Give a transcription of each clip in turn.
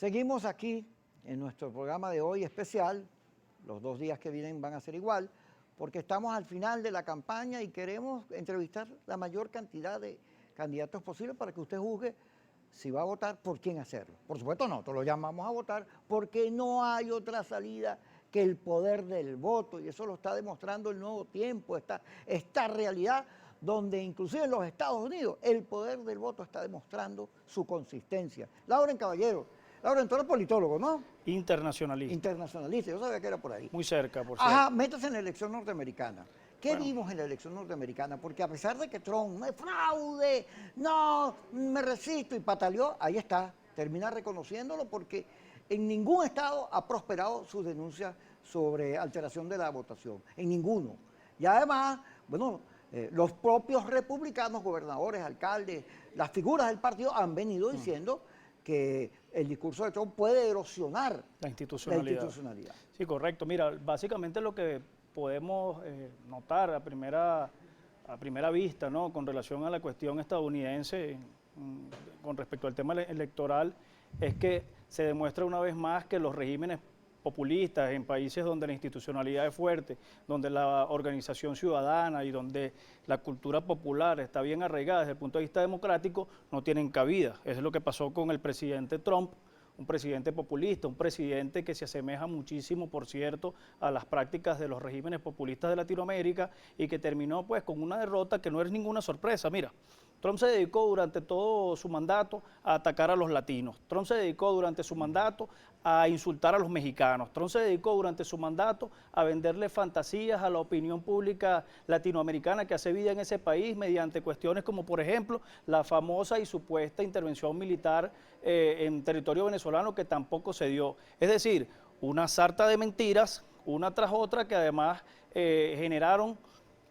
Seguimos aquí en nuestro programa de hoy especial. Los 2 días que vienen van a ser igual, porque estamos al final de la campaña y queremos entrevistar la mayor cantidad de candidatos posible para que usted juzgue si va a votar, por quién hacerlo. Por supuesto, nosotros lo llamamos a votar porque no hay otra salida que el poder del voto, y eso lo está demostrando el nuevo tiempo, esta realidad donde inclusive en los Estados Unidos el poder del voto está demostrando su consistencia. Lauren Caballero, Lauren, tú eres politólogo, ¿no? Internacionalista. Internacionalista, yo sabía que era por ahí. Muy cerca, por Ajá, cierto. métase en la elección norteamericana. ¿Qué vimos en la elección norteamericana? Porque a pesar de que Trump me fraude, no, me resisto y pataleó, ahí está, termina reconociéndolo porque en ningún estado ha prosperado sus denuncias sobre alteración de la votación, en ninguno. Y además, bueno, los propios republicanos, gobernadores, alcaldes, las figuras del partido han venido diciendo que el discurso de Trump puede erosionar la institucionalidad. Sí, correcto. Mira, básicamente lo que podemos notar a primera vista, ¿no?, con relación a la cuestión estadounidense, con respecto al tema electoral, es que se demuestra una vez más que los regímenes populistas en países donde la institucionalidad es fuerte, donde la organización ciudadana y donde la cultura popular está bien arraigada desde el punto de vista democrático, no tienen cabida. Eso es lo que pasó con el presidente Trump, un presidente populista, un presidente que se asemeja muchísimo, por cierto, a las prácticas de los regímenes populistas de Latinoamérica y que terminó pues con una derrota que no es ninguna sorpresa. Mira, Trump se dedicó durante todo su mandato a atacar a los latinos. Trump se dedicó durante su mandato a insultar a los mexicanos. Trump se dedicó durante su mandato a venderle fantasías a la opinión pública latinoamericana que hace vida en ese país mediante cuestiones como, por ejemplo, la famosa y supuesta intervención militar en territorio venezolano que tampoco se dio. Es decir, una sarta de mentiras, una tras otra, que además generaron,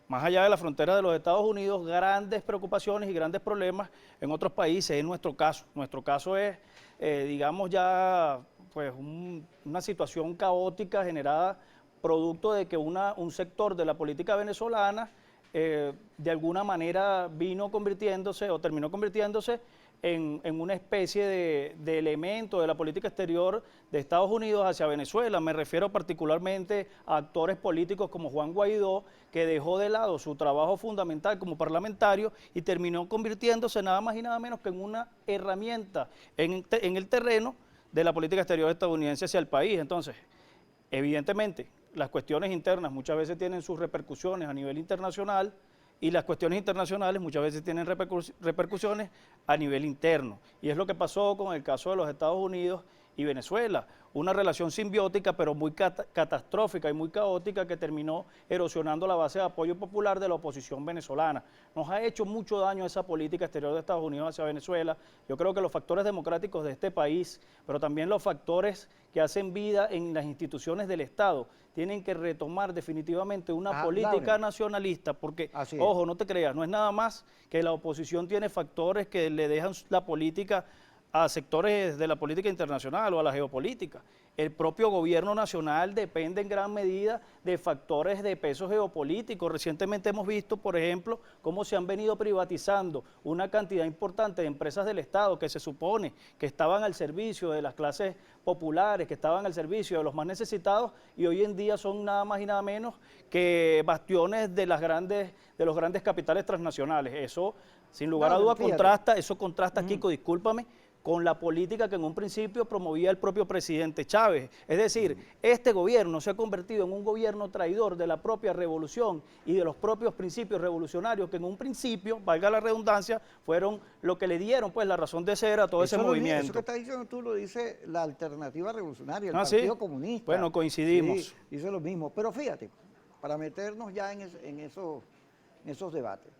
más allá de la frontera de los Estados Unidos, grandes preocupaciones y grandes problemas en otros países. En nuestro caso es, digamos, ya pues una situación caótica generada producto de que un sector de la política venezolana de alguna manera vino convirtiéndose o terminó convirtiéndose en una especie de elemento de la política exterior de Estados Unidos hacia Venezuela. Me refiero particularmente a actores políticos como Juan Guaidó, que dejó de lado su trabajo fundamental como parlamentario y terminó convirtiéndose nada más y nada menos que en una herramienta en el terreno de la política exterior estadounidense hacia el país. Entonces, evidentemente, las cuestiones internas muchas veces tienen sus repercusiones a nivel internacional, y las cuestiones internacionales muchas veces tienen repercusiones a nivel interno. Y es lo que pasó con el caso de los Estados Unidos y Venezuela. Una relación simbiótica, pero muy catastrófica y muy caótica, que terminó erosionando la base de apoyo popular de la oposición venezolana. Nos ha hecho mucho daño esa política exterior de Estados Unidos hacia Venezuela. Yo creo que los factores democráticos de este país, pero también los factores que hacen vida en las instituciones del Estado, tienen que retomar definitivamente una política nacionalista, porque, ojo, no te creas, no es nada más que la oposición tiene factores que le dejan la política a sectores de la política internacional o a la geopolítica. El propio gobierno nacional depende en gran medida de factores de peso geopolítico. Recientemente hemos visto, por ejemplo, cómo se han venido privatizando una cantidad importante de empresas del Estado que se supone que estaban al servicio de las clases populares, que estaban al servicio de los más necesitados, y hoy en día son nada más y nada menos que bastiones de los grandes capitales transnacionales. Eso, sin lugar a duda, contrasta, Kiko, discúlpame, con la política que en un principio promovía el propio presidente Chávez. Es decir, este gobierno se ha convertido en un gobierno traidor de la propia revolución y de los propios principios revolucionarios que en un principio, valga la redundancia, fueron lo que le dieron pues la razón de ser a todo ese movimiento. Eso que estás diciendo tú lo dice la Alternativa Revolucionaria, el Partido Comunista. Bueno, coincidimos. Sí, dice lo mismo. Pero fíjate, para meternos ya en esos debates,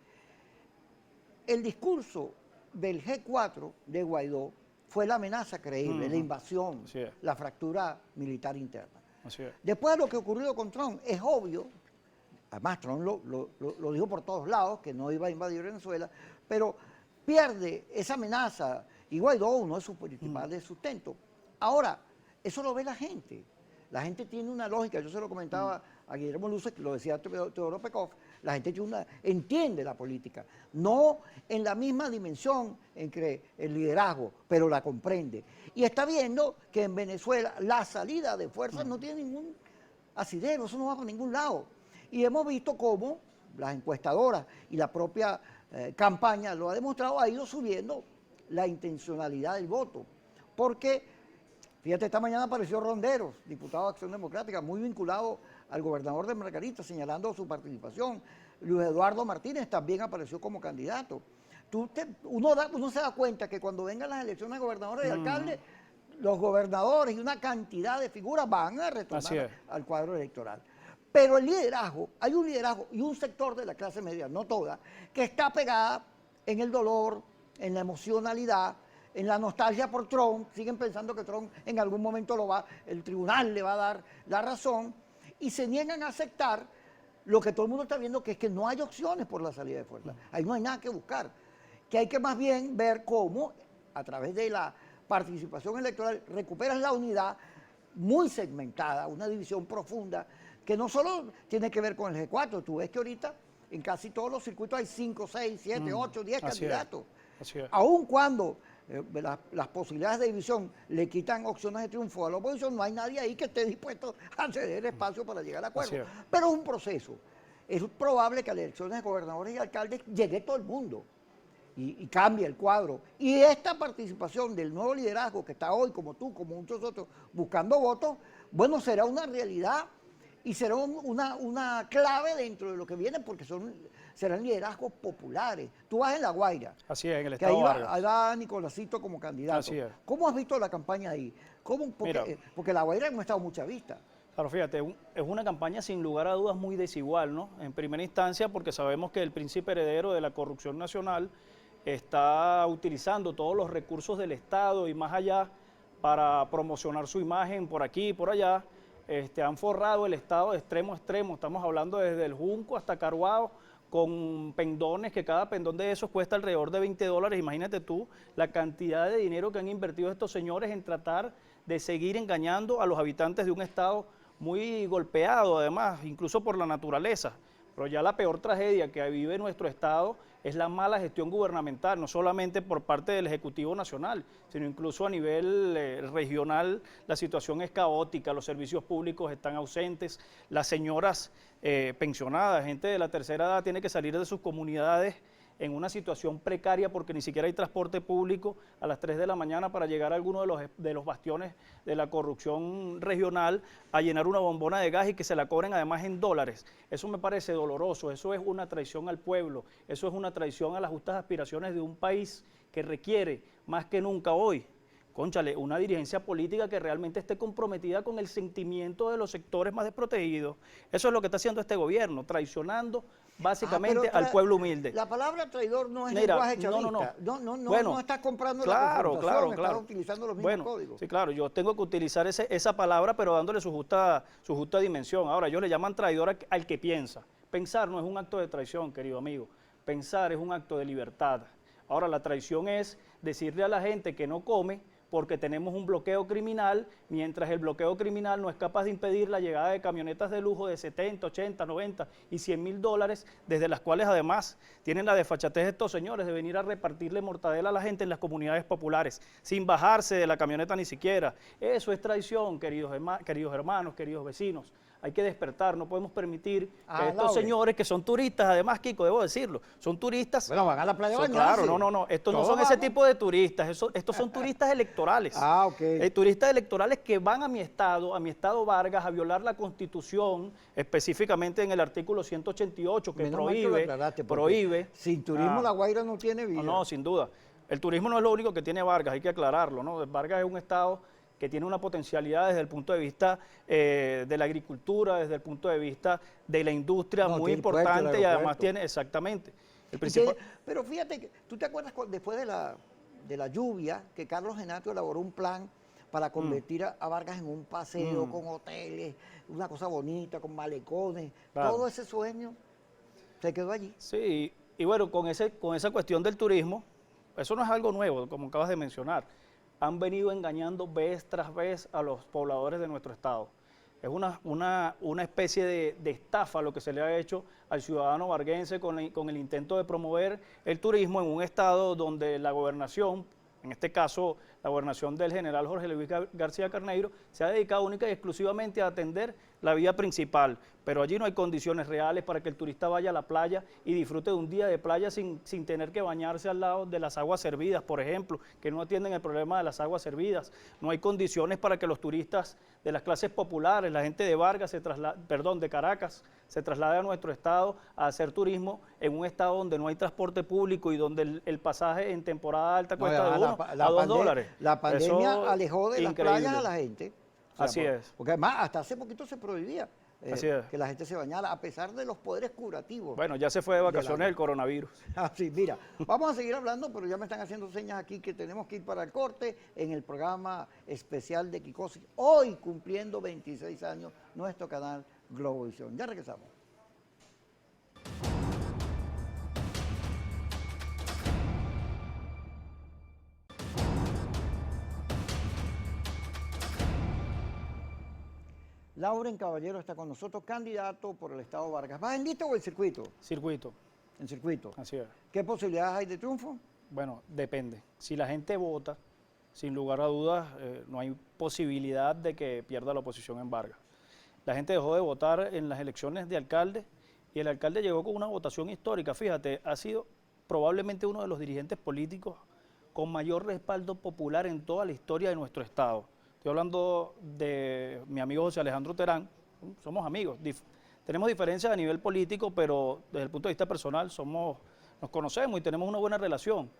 el discurso del G4 de Guaidó fue la amenaza creíble, la invasión, la fractura militar interna. Después de lo que ocurrió con Trump, es obvio, además Trump lo dijo por todos lados, que no iba a invadir Venezuela, pero pierde esa amenaza y Guaidó, uno de sus principales sustentos. Ahora, eso lo ve la gente. La gente tiene una lógica, yo se lo comentaba a Guillermo Luce, que lo decía Teodoro Pekov, la gente entiende la política, no en la misma dimensión entre el liderazgo, pero la comprende. Y está viendo que en Venezuela la salida de fuerzas no tiene ningún asidero, eso no va por ningún lado. Y hemos visto cómo las encuestadoras y la propia campaña lo ha demostrado, ha ido subiendo la intencionalidad del voto. Porque, fíjate, esta mañana apareció Ronderos, diputado de Acción Democrática, muy vinculado al gobernador de Margarita, señalando su participación. Luis Eduardo Martínez también apareció como candidato. Uno se da cuenta que cuando vengan las elecciones de gobernadores y alcaldes, los gobernadores y una cantidad de figuras van a retornar al cuadro electoral. Pero el liderazgo, hay un liderazgo y un sector de la clase media, no toda, que está pegada en el dolor, en la emocionalidad, en la nostalgia por Trump. Siguen pensando que Trump en algún momento el tribunal le va a dar la razón, y se niegan a aceptar lo que todo el mundo está viendo, que es que no hay opciones por la salida de fuerzas. Ahí no hay nada que buscar, que hay que más bien ver cómo, a través de la participación electoral, recuperas la unidad muy segmentada, una división profunda, que no solo tiene que ver con el G4. Tú ves que ahorita en casi todos los circuitos hay 5, 6, 7, 8, 10 candidatos. Aun cuando las posibilidades de división le quitan opciones de triunfo a la oposición, no hay nadie ahí que esté dispuesto a ceder espacio para llegar a acuerdo. Pero es un proceso. Es probable que a las elecciones de gobernadores y alcaldes llegue todo el mundo y cambie el cuadro. Y esta participación del nuevo liderazgo que está hoy, como tú, como muchos otros, buscando votos, bueno, será una realidad y será una clave dentro de lo que viene, porque serán liderazgos populares. Tú vas en La Guaira. Así es, en el estado Vargas. Ahí va Nicolásito como candidato. Así es. ¿Cómo has visto la campaña ahí? Porque La Guaira no ha estado mucha vista. Claro, fíjate, es una campaña sin lugar a dudas muy desigual, ¿no? En primera instancia, porque sabemos que el príncipe heredero de la corrupción nacional está utilizando todos los recursos del Estado y más allá para promocionar su imagen por aquí y por allá. Han forrado el Estado de extremo a extremo, estamos hablando desde el Junco hasta Caruao, con pendones, que cada pendón de esos cuesta alrededor de $20. Imagínate tú la cantidad de dinero que han invertido estos señores en tratar de seguir engañando a los habitantes de un Estado muy golpeado, además, incluso por la naturaleza. Pero ya la peor tragedia que vive nuestro Estado es la mala gestión gubernamental, no solamente por parte del Ejecutivo Nacional, sino incluso a nivel regional. La situación es caótica, los servicios públicos están ausentes, las señoras pensionadas, gente de la tercera edad, tiene que salir de sus comunidades en una situación precaria porque ni siquiera hay transporte público a las 3 de la mañana para llegar a alguno de los bastiones de la corrupción regional a llenar una bombona de gas y que se la cobren además en dólares. Eso me parece doloroso, eso es una traición al pueblo, eso es una traición a las justas aspiraciones de un país que requiere más que nunca hoy, cónchale, una dirigencia política que realmente esté comprometida con el sentimiento de los sectores más desprotegidos. Eso es lo que está haciendo este gobierno, traicionando básicamente al pueblo humilde. La palabra traidor no es lenguaje chavista. No estás comprando la confrontación, estás utilizando los mismos códigos. Sí, claro, yo tengo que utilizar esa palabra, pero dándole su justa dimensión. Ahora, ellos le llaman traidor al que piensa. Pensar no es un acto de traición, querido amigo. Pensar es un acto de libertad. Ahora, la traición es decirle a la gente que no come porque tenemos un bloqueo criminal, mientras el bloqueo criminal no es capaz de impedir la llegada de camionetas de lujo de 70, 80, 90 y $100,000, desde las cuales además tienen la desfachatez de estos señores de venir a repartirle mortadela a la gente en las comunidades populares, sin bajarse de la camioneta ni siquiera. Eso es traición, queridos hermanos, queridos vecinos. Hay que despertar, no podemos permitir que estos señores que son turistas, además, Kiko, debo decirlo, son turistas. Bueno, van a la playa a bañarse. Claro, no, estos no son ese tipo de turistas, estos son turistas electorales. Turistas electorales que van a mi estado Vargas, a violar la Constitución, específicamente en el artículo 188, que prohíbe. Sin turismo La Guaira no tiene vida. No, sin duda. El turismo no es lo único que tiene Vargas, hay que aclararlo, ¿no? Vargas es un estado que tiene una potencialidad desde el punto de vista de la agricultura, desde el punto de vista de la industria muy importante y además tiene, exactamente. Pero fíjate, que ¿tú te acuerdas después de la lluvia que Carlos Genato elaboró un plan para convertir a Vargas en un paseo con hoteles, una cosa bonita, con malecones, todo ese sueño se quedó allí? Sí, y bueno, con esa cuestión del turismo, eso no es algo nuevo, como acabas de mencionar. Han venido engañando vez tras vez a los pobladores de nuestro estado. Es una especie de estafa lo que se le ha hecho al ciudadano varguense con el intento de promover el turismo en un estado donde la gobernación, en este caso la gobernación del general Jorge Luis García Carneiro, se ha dedicado única y exclusivamente a atender la vía principal, pero allí no hay condiciones reales para que el turista vaya a la playa y disfrute de un día de playa sin tener que bañarse al lado de las aguas servidas, por ejemplo, que no atienden el problema de las aguas servidas. No hay condiciones para que los turistas de las clases populares, la gente de Vargas, de Caracas, se traslade a nuestro estado a hacer turismo en un estado donde no hay transporte público y donde el pasaje en temporada alta cuesta de $1 a $2. La pandemia Eso, alejó de las playas a la gente. Así es. Porque además hasta hace poquito se prohibía que la gente se bañara, a pesar de los poderes curativos. Bueno, ya se fue de vacaciones el coronavirus. Sí, mira, vamos a seguir hablando, pero ya me están haciendo señas aquí que tenemos que ir para el corte en el programa especial de Kikosi. Hoy cumpliendo 26 años nuestro canal Globovisión. Ya regresamos. Lauren Caballero está con nosotros, candidato por el estado Vargas. ¿Vas en lista o en circuito? Circuito. En circuito. Así es. ¿Qué posibilidades hay de triunfo? Bueno, depende. Si la gente vota, sin lugar a dudas, no hay posibilidad de que pierda la oposición en Vargas. La gente dejó de votar en las elecciones de alcalde y el alcalde llegó con una votación histórica. Fíjate, ha sido probablemente uno de los dirigentes políticos con mayor respaldo popular en toda la historia de nuestro estado. Estoy hablando de mi amigo José Alejandro Terán, somos amigos, tenemos diferencias a nivel político, pero desde el punto de vista personal nos conocemos y tenemos una buena relación.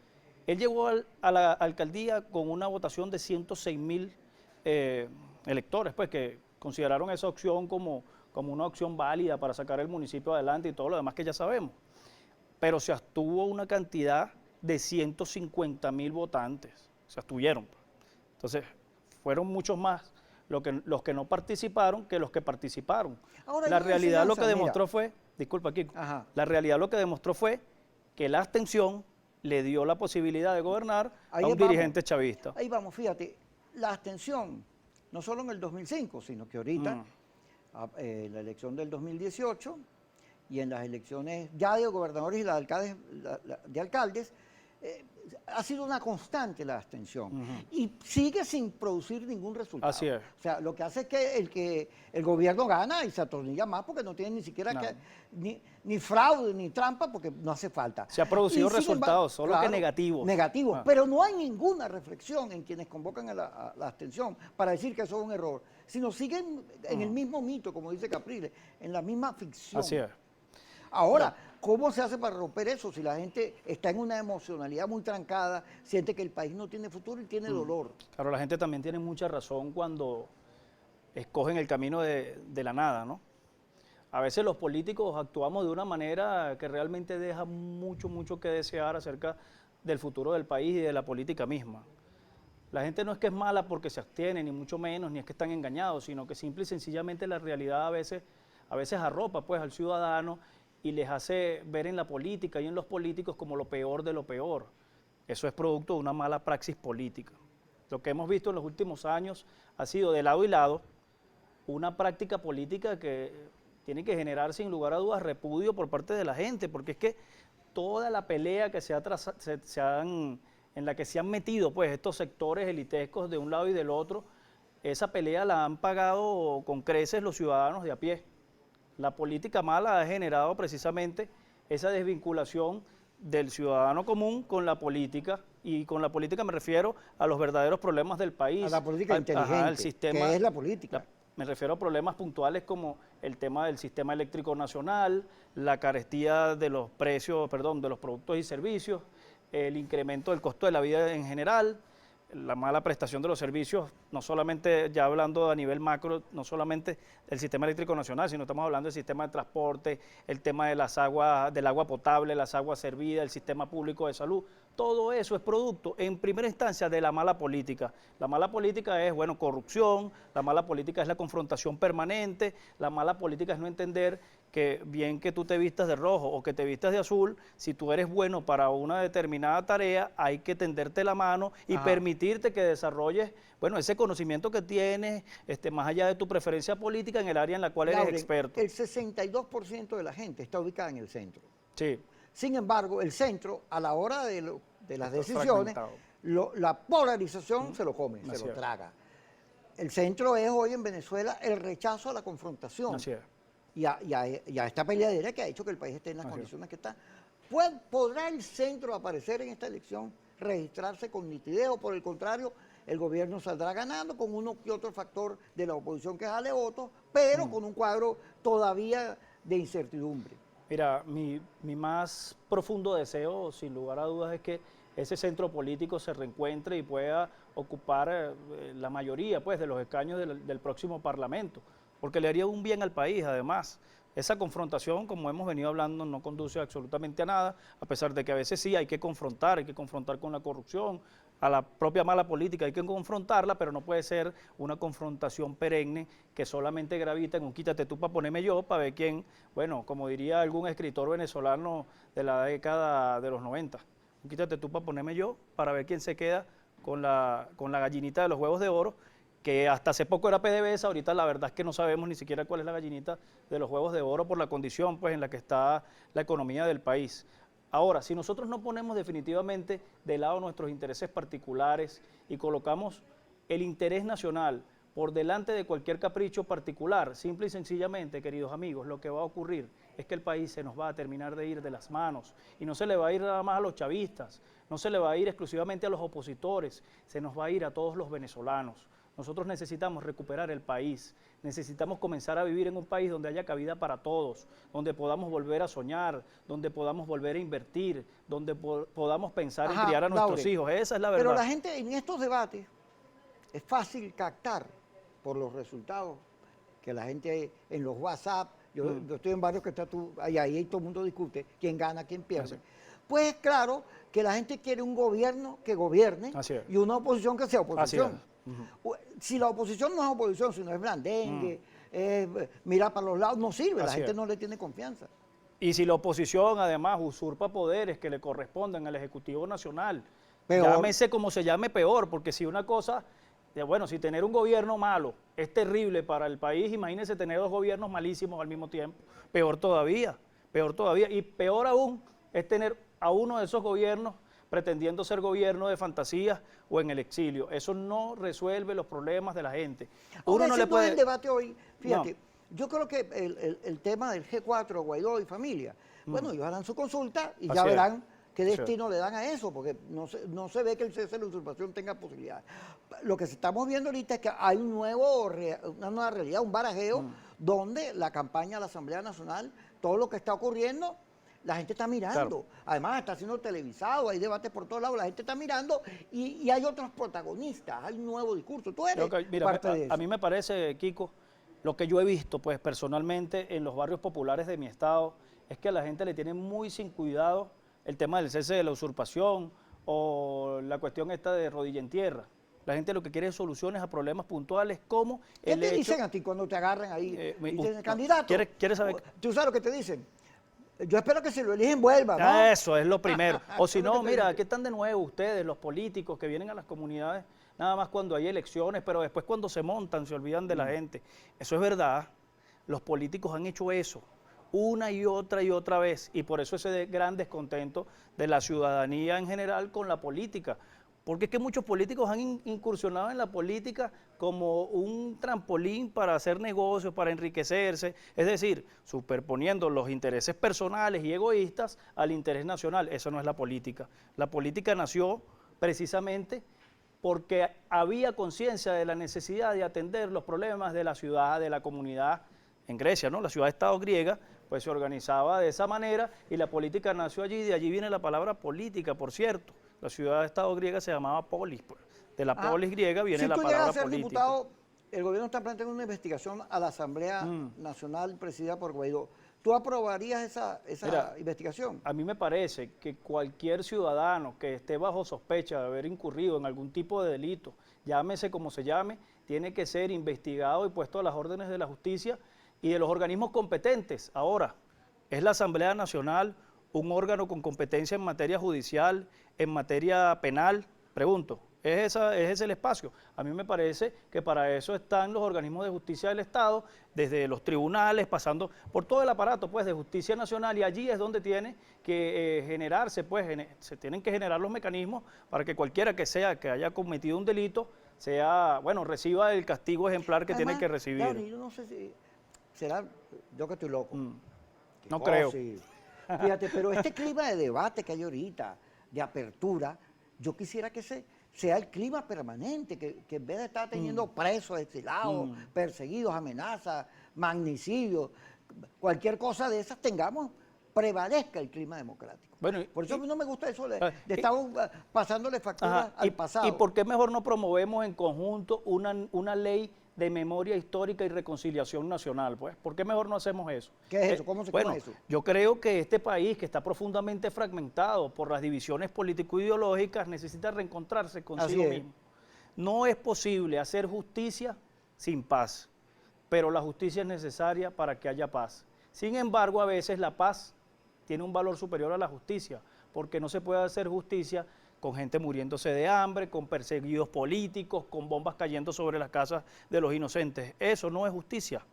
Él llegó a la alcaldía con una votación de 106.000 electores, pues que consideraron esa opción como una opción válida para sacar el municipio adelante y todo lo demás que ya sabemos. Pero se abstuvo una cantidad de 150.000 votantes, se abstuvieron. Entonces, fueron muchos más los que no participaron que los que participaron. Ahora, la realidad lo que demostró mira. fue, disculpa Kiko, Ajá. la realidad lo que demostró fue que la abstención le dio la posibilidad de gobernar a un dirigente chavista. Ahí vamos, fíjate, la abstención, no solo en el 2005, sino que ahorita, en la elección del 2018 y en las elecciones ya de gobernadores y de alcaldes, ha sido una constante la abstención y sigue sin producir ningún resultado. Así es. O sea, lo que hace es que el gobierno gana y se atornilla más porque no tiene ni siquiera ni fraude ni trampa porque no hace falta. Se ha producido resultados, solo que negativos. Negativos, pero no hay ninguna reflexión en quienes convocan a la abstención para decir que eso es un error, sino siguen en el mismo mito, como dice Capriles, en la misma ficción. Así es. Ahora, ¿cómo se hace para romper eso? Si la gente está en una emocionalidad muy trancada, siente que el país no tiene futuro y tiene dolor. Claro, la gente también tiene mucha razón cuando escogen el camino de la nada, ¿no? A veces los políticos actuamos de una manera que realmente deja mucho que desear acerca del futuro del país y de la política misma. La gente no es que es mala porque se abstiene, ni mucho menos, ni es que están engañados, sino que simple y sencillamente la realidad a veces arropa pues al ciudadano y les hace ver en la política y en los políticos como lo peor de lo peor. Eso es producto de una mala praxis política. Lo que hemos visto en los últimos años ha sido de lado y lado una práctica política que tiene que generar sin lugar a dudas repudio por parte de la gente, porque es que toda la pelea que en la que se han metido pues estos sectores elitescos de un lado y del otro, esa pelea la han pagado con creces los ciudadanos de a pie. La política mala ha generado precisamente esa desvinculación del ciudadano común con la política, y con la política me refiero a los verdaderos problemas del país. A la política inteligente, al sistema, que es la política. Me refiero a problemas puntuales como el tema del sistema eléctrico nacional, la carestía de los precios, de los productos y servicios, el incremento del costo de la vida en general, la mala prestación de los servicios, no solamente, ya hablando a nivel macro, no solamente del sistema eléctrico nacional, sino estamos hablando del sistema de transporte, el tema de del agua potable, las aguas servidas, el sistema público de salud. Todo eso es producto, en primera instancia, de la mala política. La mala política es, corrupción, la mala política es la confrontación permanente, la mala política es no entender que bien que tú te vistas de rojo o que te vistas de azul, si tú eres bueno para una determinada tarea, hay que tenderte la mano y permitirte que desarrolles, bueno, ese conocimiento que tienes, más allá de tu preferencia política en el área en la cual eres experto. El 62% de la gente está ubicada en el centro. Sí. Sin embargo, el centro, a la hora de las decisiones, la polarización se lo come, se lo traga. El centro es hoy en Venezuela el rechazo a la confrontación. Así es. Y a esta peleadera que ha hecho que el país esté en las condiciones que está. ¿Podrá el centro aparecer en esta elección, registrarse con nitidez o por el contrario, el gobierno saldrá ganando con uno que otro factor de la oposición que jale votos, pero con un cuadro todavía de incertidumbre? Mira, mi más profundo deseo, sin lugar a dudas, es que ese centro político se reencuentre y pueda ocupar la mayoría pues, de los escaños del próximo Parlamento, porque le haría un bien al país, además. Esa confrontación, como hemos venido hablando, no conduce absolutamente a nada, a pesar de que a veces sí hay que confrontar con la corrupción, a la propia mala política hay que confrontarla, pero no puede ser una confrontación perenne que solamente gravita en un quítate tú para ponerme yo, para ver quién, bueno, como diría algún escritor venezolano de la década de los 90, un quítate tú para ponerme yo, para ver quién se queda con la gallinita de los huevos de oro, que hasta hace poco era PDVSA, ahorita la verdad es que no sabemos ni siquiera cuál es la gallinita de los huevos de oro por la condición pues, en la que está la economía del país. Ahora, si nosotros no ponemos definitivamente de lado nuestros intereses particulares y colocamos el interés nacional por delante de cualquier capricho particular, simple y sencillamente, queridos amigos, lo que va a ocurrir es que el país se nos va a terminar de ir de las manos y no se le va a ir nada más a los chavistas, no se le va a ir exclusivamente a los opositores, se nos va a ir a todos los venezolanos. Nosotros necesitamos recuperar el país, necesitamos comenzar a vivir en un país donde haya cabida para todos, donde podamos volver a soñar, donde podamos volver a invertir, donde podamos pensar en criar a nuestros hijos. Esa es la verdad. Pero la gente en estos debates es fácil captar por los resultados que la gente en los WhatsApp, yo estoy en varios que está tú, ahí todo el mundo discute quién gana, quién pierde. Pues es claro que la gente quiere un gobierno que gobierne y una oposición que sea oposición. Si la oposición no es oposición, sino es blandengue, mirar para los lados, no sirve, la gente no le tiene confianza. Y si la oposición además usurpa poderes que le corresponden al Ejecutivo Nacional, llámese como se llame, peor, porque si una cosa, bueno, si tener un gobierno malo es terrible para el país, imagínense tener dos gobiernos malísimos al mismo tiempo, peor todavía, y peor aún es tener a uno de esos gobiernos pretendiendo ser gobierno de fantasías o en el exilio. Eso no resuelve los problemas de la gente. Uno no le puede... el debate hoy, fíjate, yo creo que el tema del G4, Guaidó y familia, bueno, ellos harán su consulta y ya verán qué destino le dan a eso, porque no se ve que el cese de la usurpación tenga posibilidades. Lo que estamos viendo ahorita es que hay una nueva realidad, un barajeo, donde la campaña de la Asamblea Nacional, todo lo que está ocurriendo, la gente está mirando, además está siendo televisado, hay debates por todos lados, la gente está mirando y hay otros protagonistas, hay un nuevo discurso. Tú eres parte de eso. A mí me parece, Kiko, lo que yo he visto pues personalmente en los barrios populares de mi estado, es que a la gente le tiene muy sin cuidado el tema del cese de la usurpación o la cuestión esta de rodilla en tierra. La gente lo que quiere es soluciones a problemas puntuales como ¿Qué te dicen a ti cuando te agarran ahí? Dicen, candidato, ¿quieres saber? ¿Tú sabes lo que te dicen? Yo espero que si lo eligen vuelva, ¿no? Eso es lo primero. O si no, mira, ¿qué están de nuevo ustedes, los políticos que vienen a las comunidades, nada más cuando hay elecciones, pero después cuando se montan se olvidan de la gente? Eso es verdad. Los políticos han hecho eso una y otra vez, y por eso ese gran descontento de la ciudadanía en general con la política. Porque es que muchos políticos han incursionado en la política como un trampolín para hacer negocios, para enriquecerse, es decir, superponiendo los intereses personales y egoístas al interés nacional. Eso no es la política. La política nació precisamente porque había conciencia de la necesidad de atender los problemas de la ciudad, de la comunidad en Grecia, ¿no? La ciudad-estado griega, pues se organizaba de esa manera y la política nació allí, de allí viene la palabra política, por cierto. La ciudad-estado griega se llamaba polis, pues. De la polis griega viene la palabra política. Si tú llegas a ser diputado, el gobierno está planteando una investigación a la Asamblea Nacional presidida por Guaidó. ¿Tú aprobarías esa investigación? A mí me parece que cualquier ciudadano que esté bajo sospecha de haber incurrido en algún tipo de delito, llámese como se llame, tiene que ser investigado y puesto a las órdenes de la justicia, y de los organismos competentes. Ahora, ¿es la Asamblea Nacional un órgano con competencia en materia judicial, en materia penal? Pregunto, ¿es ese el espacio? A mí me parece que para eso están los organismos de justicia del Estado, desde los tribunales, pasando por todo el aparato pues, de justicia nacional, y allí es donde tiene que generarse, pues, se tienen que generar los mecanismos para que cualquiera que haya cometido un delito, reciba el castigo ejemplar que tiene que recibir. Claro, yo no sé si será, yo que estoy loco. No creo. Sí. Fíjate, pero este clima de debate que hay ahorita, de apertura, yo quisiera que sea el clima permanente, que en vez de estar teniendo presos, exilados, perseguidos, amenazas, magnicidios, cualquier cosa de esas prevalezca el clima democrático. Bueno, por eso no me gusta eso de estar pasándole facturas al pasado. ¿Y por qué mejor no promovemos en conjunto una ley de memoria histórica y reconciliación nacional? Pues, ¿por qué mejor no hacemos eso? ¿Qué es eso? ¿Cómo se llama eso? Yo creo que este país, que está profundamente fragmentado por las divisiones político-ideológicas, necesita reencontrarse consigo mismo. No es posible hacer justicia sin paz, pero la justicia es necesaria para que haya paz. Sin embargo, a veces la paz tiene un valor superior a la justicia, porque no se puede hacer justicia con gente muriéndose de hambre, con perseguidos políticos, con bombas cayendo sobre las casas de los inocentes. Eso no es justicia.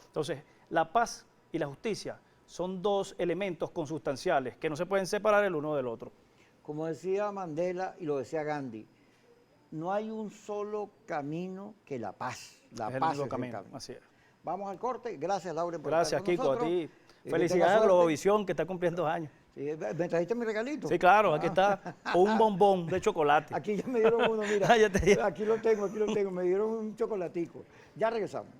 Entonces, la paz y la justicia son dos elementos consustanciales que no se pueden separar el uno del otro. Como decía Mandela y lo decía Gandhi, no hay un solo camino que la paz. La paz es el camino. Así es. Vamos al corte. Gracias, Lauren, por estar con nosotros. Gracias, Kiko, a ti. Felicidades a Globovisión, que está cumpliendo años. Sí, ¿me trajiste mi regalito? Sí, claro, aquí está un bombón de chocolate. Aquí ya me dieron uno, mira. Aquí lo tengo, me dieron un chocolatico. Ya regresamos.